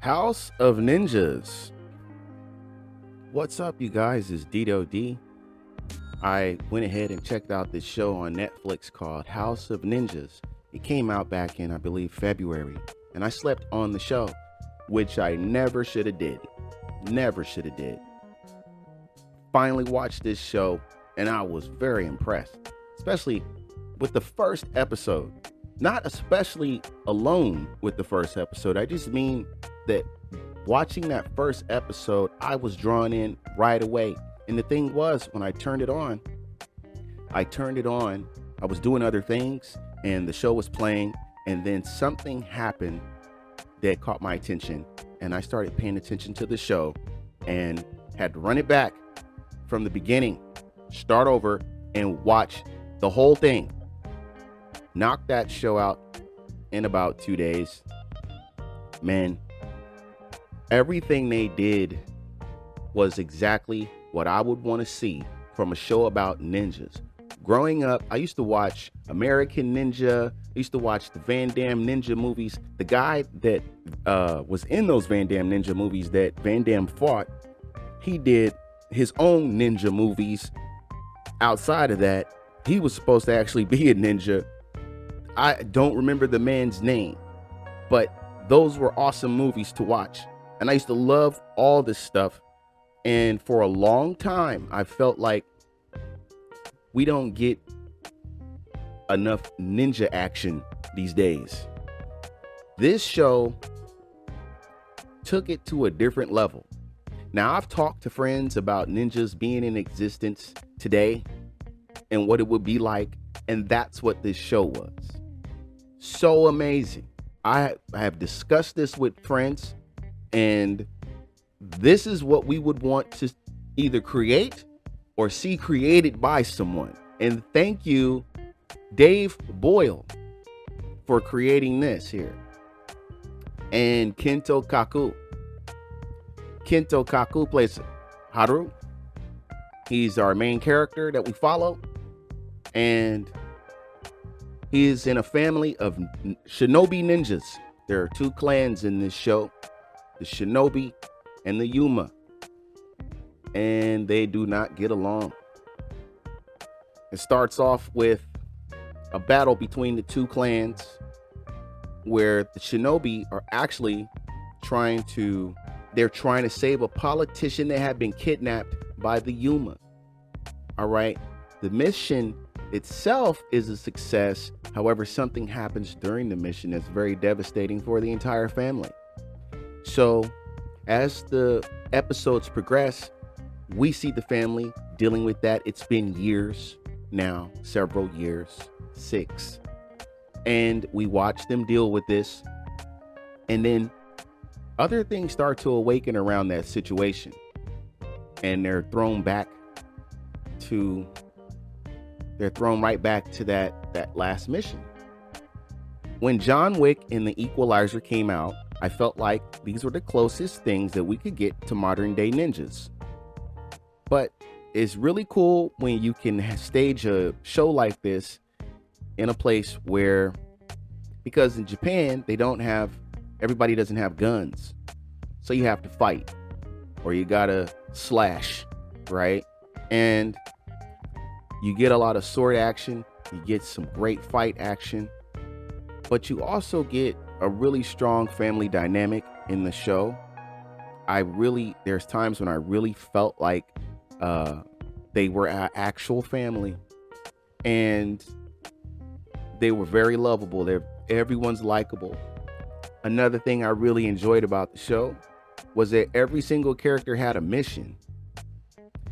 House of Ninjas. What's up, you guys? It's Didodi. I went ahead and checked out this show on Netflix called House of Ninjas. It came out back in, I believe, February, and I slept on the show, which I never should have did. Never should have did. Finally watched this show, and I was very impressed, especially with the first episode. Not especially alone with the first episode. I just mean that watching that first episode, I was drawn in right away. And the thing was, when I turned it on, I was doing other things, and the show was playing, and then something happened that caught my attention, and I started paying attention to the show and had to run it back from the beginning, start over, and watch the whole thing. Knocked that show out in about 2 days. Man, everything they did was exactly what I would want to see from a show about ninjas. Growing up, I used to watch American Ninja. I used to watch the Van Damme Ninja movies. The guy that was in those Van Damme Ninja movies that Van Damme fought, he did his own ninja movies. Outside of that, he was supposed to actually be a ninja. I don't remember the man's name, but those were awesome movies to watch. And I used to love all this stuff. And for a long time, I felt like we don't get enough ninja action these days. This show took it to a different level. Now, I've talked to friends about ninjas being in existence today and what it would be like. And that's what this show was. So amazing. I have discussed this with friends, and this is what we would want to either create or see created by someone. And thank you, Dave Boyle, for creating this here. And Kento Kaku. Kento Kaku plays Haru. He's our main character that we follow. And he is in a family of shinobi ninjas. There are two clans in this show, the shinobi and the Yuma. And they do not get along. It starts off with a battle between the two clans where the shinobi are actually trying to save a politician that had been kidnapped by the Yuma. All right. The mission itself is a success. However, something happens during the mission that's very devastating for the entire family. So as the episodes progress, we see the family dealing with that. It's been years now, several years, 6. And we watch them deal with this. And then other things start to awaken around that situation. And they're thrown right back to that last mission. When John Wick and the Equalizer came out, I felt like these were the closest things that we could get to modern day ninjas. But it's really cool when you can stage a show like this in a place where, because in Japan, everybody doesn't have guns. So you have to fight or you gotta slash, right? And you get a lot of sword action, you get some great fight action, but you also get a really strong family dynamic in the show. There's times when I really felt like they were an actual family, and they were very lovable. Everyone's likable. Another thing I really enjoyed about the show was that every single character had a mission.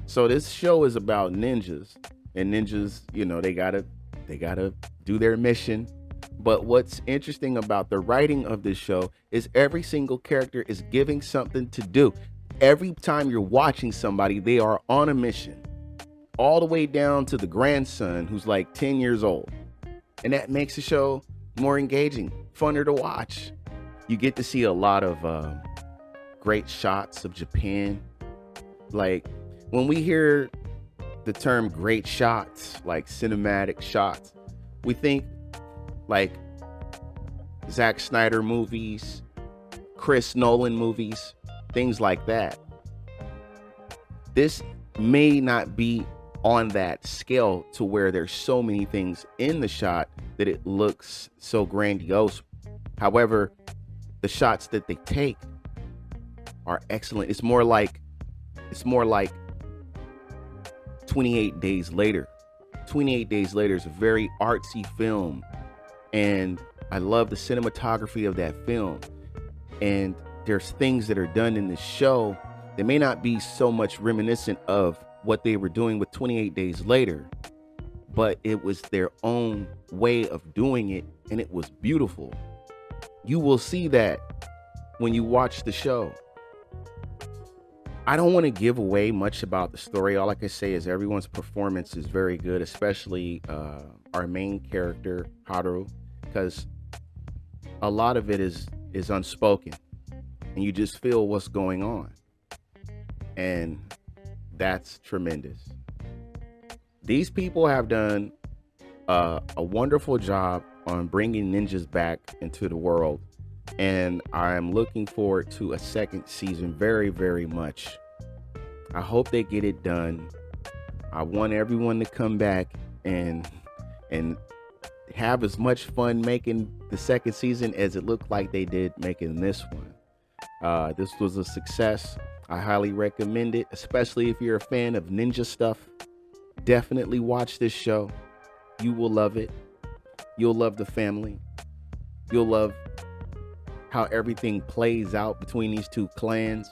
So this show is about ninjas. And ninjas, they gotta do their mission. But what's interesting about the writing of this show is every single character is giving something to do. Every time you're watching somebody, they are on a mission. All the way down to the grandson who's like 10 years old. And that makes the show more engaging, funner to watch. You get to see a lot of great shots of Japan. Like when we hear the term great shots, like cinematic shots, we think like Zack Snyder movies, Chris Nolan movies, things like that. This may not be on that scale to where there's so many things in the shot that it looks so grandiose. However, the shots that they take are excellent. It's more like 28 Days Later. 28 Days Later is a very artsy film, and I love the cinematography of that film. And there's things that are done in this show that may not be so much reminiscent of what they were doing with 28 Days Later, but it was their own way of doing it, and it was beautiful. You will see that when you watch the show. I don't want to give away much about the story. All I can say is everyone's performance is very good, especially our main character, Haru, because a lot of it is unspoken, and you just feel what's going on. And that's tremendous. These people have done a wonderful job on bringing ninjas back into the world, and I'm looking forward to a second season very, very much. I hope they get it done. I want everyone to come back and have as much fun making the second season as it looked like they did making this one. This was a success. I highly recommend it, especially if you're a fan of ninja stuff. Definitely watch this show. You will love it. You'll love the family. You'll love how everything plays out between these two clans.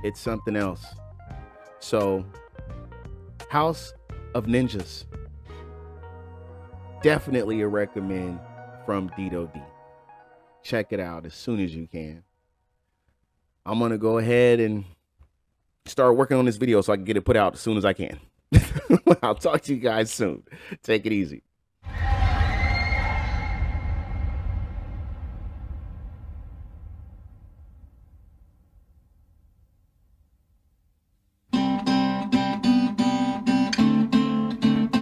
It's something else. So, House of Ninjas. Definitely a recommend from Didodi. Check it out as soon as you can. I'm going to go ahead and start working on this video so I can get it put out as soon as I can. I'll talk to you guys soon. Take it easy.